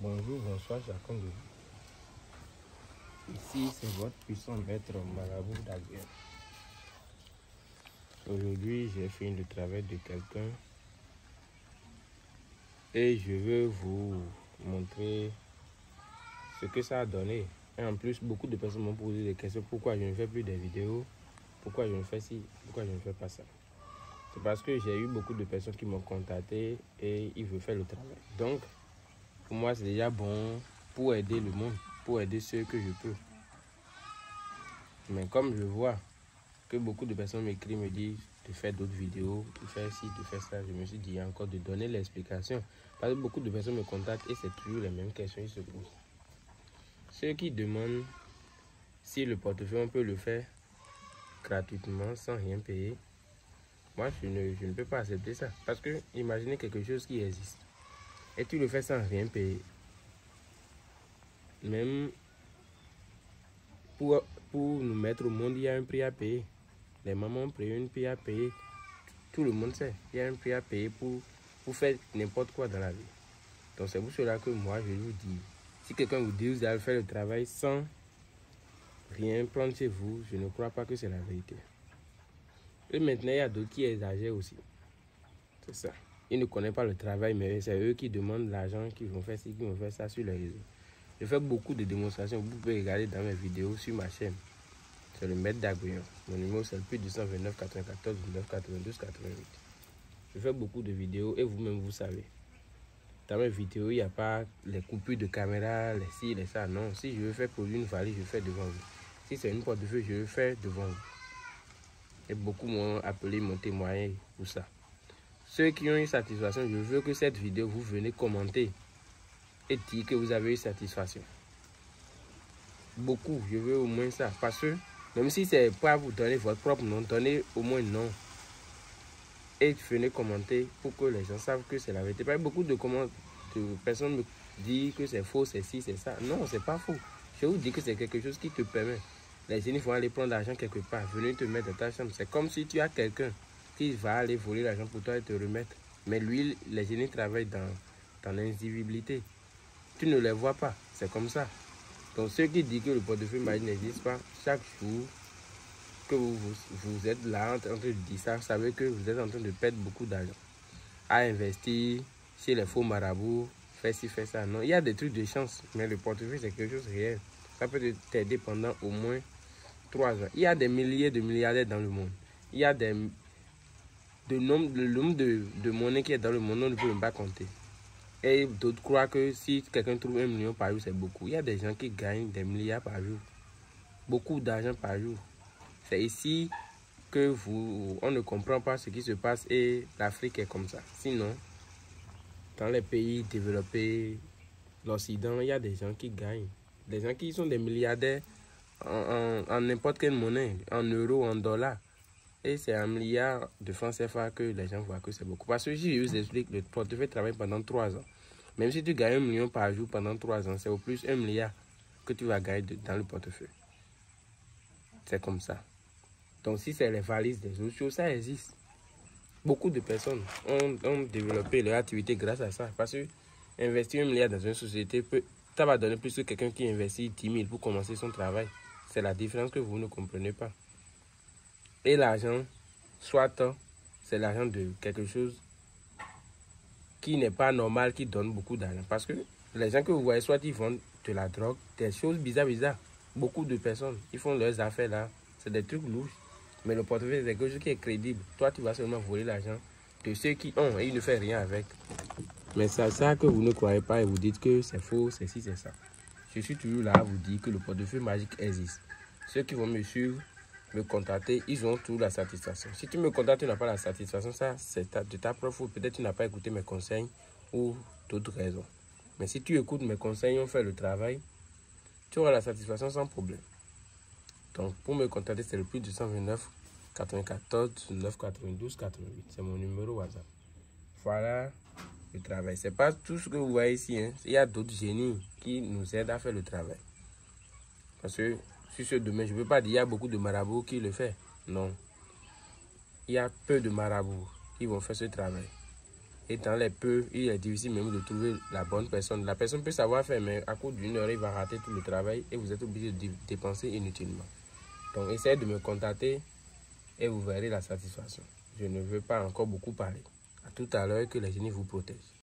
Bonjour, bonsoir chacun de vous. Ici, c'est votre puissant maître Marabout d'Aguerre. Aujourd'hui, j'ai fini le travail de quelqu'un et je veux vous montrer ce que ça a donné. Et en plus, beaucoup de personnes m'ont posé des questions. Pourquoi je ne fais plus des vidéos? Pourquoi je ne fais ci? Pourquoi je ne fais pas ça? C'est parce que j'ai eu beaucoup de personnes qui m'ont contacté et ils veulent faire le travail. Donc, pour moi, c'est déjà bon pour aider le monde, pour aider ceux que je peux. Mais comme je vois que beaucoup de personnes m'écrivent, me disent de faire d'autres vidéos, de faire ci, de faire ça, je me suis dit encore de donner l'explication. Parce que beaucoup de personnes me contactent et c'est toujours les mêmes questions qui se posent. Ceux qui demandent si le portefeuille, on peut le faire gratuitement, sans rien payer, moi je ne peux pas accepter ça. Parce que imaginez quelque chose qui existe et tu le fais sans rien payer. Même pour nous mettre au monde, il y a un prix à payer. Les mamans ont pris un prix à payer. Tout le monde sait. Il y a un prix à payer pour faire n'importe quoi dans la vie. Donc c'est pour cela que moi je vous dis, si quelqu'un vous dit que vous allez faire le travail sans rien prendre chez vous, je ne crois pas que c'est la vérité. Et maintenant, il y a d'autres qui exagèrent aussi. C'est ça. Ils ne connaissent pas le travail, mais c'est eux qui demandent l'argent, qui vont faire ci, qui vont faire ça sur les réseaux. Je fais beaucoup de démonstrations. Vous pouvez regarder dans mes vidéos sur ma chaîne. C'est le maître d'Aguillon. Mon numéro c'est le plus 229 94 19 92 88. Je fais beaucoup de vidéos et vous-même vous savez. Dans mes vidéos, il n'y a pas les coupures de caméra, les ci, les ça. Non, si je veux faire produire une valise, je fais devant vous. Si c'est une portefeuille, je veux faire devant vous. Et beaucoup m'ont appelé, m'ont témoigné pour ça. Ceux qui ont eu satisfaction, je veux que cette vidéo, vous venez commenter et dire que vous avez eu satisfaction. Beaucoup, je veux au moins ça. Parce que même si c'est pas vous donner votre propre nom, donnez au moins non. Et venez commenter pour que les gens savent que c'est la vérité. Pas beaucoup de personnes me disent que c'est faux, c'est ci, c'est ça. Non, c'est pas faux. Je vous dis que c'est quelque chose qui te permet. Les gens vont aller prendre l'argent quelque part, venir te mettre dans ta chambre. C'est comme si tu as quelqu'un qui va aller voler l'argent pour toi et te remettre. Mais lui, les génies travaillent dans l'invisibilité. Tu ne les vois pas. C'est comme ça. Donc ceux qui disent que le portefeuille magique n'existe pas, chaque jour que vous êtes là en train de dire ça, vous savez que vous êtes en train de perdre beaucoup d'argent à investir chez les faux marabouts, faire ci, faire ça. Non, il y a des trucs de chance, mais le portefeuille c'est quelque chose de réel. Ça peut t'aider pendant au moins 3 ans. Il y a des milliers de milliardaires dans le monde. Il y a le nombre de monnaie qui est dans le monde, on ne peut même pas compter. Et d'autres croient que si quelqu'un trouve 1 million par jour, c'est beaucoup. Il y a des gens qui gagnent des milliards par jour. Beaucoup d'argent par jour. C'est ici que on ne comprend pas ce qui se passe et l'Afrique est comme ça. Sinon, dans les pays développés, l'Occident, il y a des gens qui gagnent. Des gens qui sont des milliardaires en n'importe quelle monnaie, en euros, en dollars. Et c'est 1 milliard de francs CFA que les gens voient que c'est beaucoup. Parce que si je vous explique, le portefeuille travaille pendant 3 ans. Même si tu gagnes 1 million par jour pendant 3 ans, c'est au plus 1 milliard que tu vas gagner dans le portefeuille. C'est comme ça. Donc si c'est les valises des autres choses, ça existe. Beaucoup de personnes ont développé leur activité grâce à ça. Parce que investir 1 milliard dans une société, ça va donner plus que quelqu'un qui investit 10 000 pour commencer son travail. C'est la différence que vous ne comprenez pas. Et l'argent, soit c'est l'argent de quelque chose qui n'est pas normal, qui donne beaucoup d'argent. Parce que les gens que vous voyez, soit ils vendent de la drogue, des choses bizarres. Beaucoup de personnes, ils font leurs affaires là. C'est des trucs louches. Mais le portefeuille, c'est quelque chose qui est crédible. Toi, tu vas seulement voler l'argent de ceux qui ont et ils ne font rien avec. Mais c'est ça que vous ne croyez pas et vous dites que c'est faux, c'est ci, c'est ça. Je suis toujours là à vous dire que le portefeuille magique existe. Ceux qui vont me suivre, me contacter, ils ont toute la satisfaction. Si tu me contactes, tu n'as pas la satisfaction, ça c'est de ta propre faute. Peut-être tu n'as pas écouté mes conseils ou d'autres raisons. Mais si tu écoutes mes conseils, on fait le travail, tu auras la satisfaction sans problème. Donc pour me contacter, c'est le plus 229 94 19 92 88. C'est mon numéro WhatsApp. Voilà le travail. C'est pas tout ce que vous voyez ici. Hein. Il y a d'autres génies qui nous aident à faire le travail. Parce que sur ce domaine, je ne peux pas dire qu'il y a beaucoup de marabouts qui le font. Non. Il y a peu de marabouts qui vont faire ce travail. Et dans les peu, il est difficile même de trouver la bonne personne. La personne peut savoir faire, mais à coup d'une heure, il va rater tout le travail et vous êtes obligé de dépenser inutilement. Donc, essayez de me contacter et vous verrez la satisfaction. Je ne veux pas encore beaucoup parler. À tout à l'heure, que les génies vous protègent.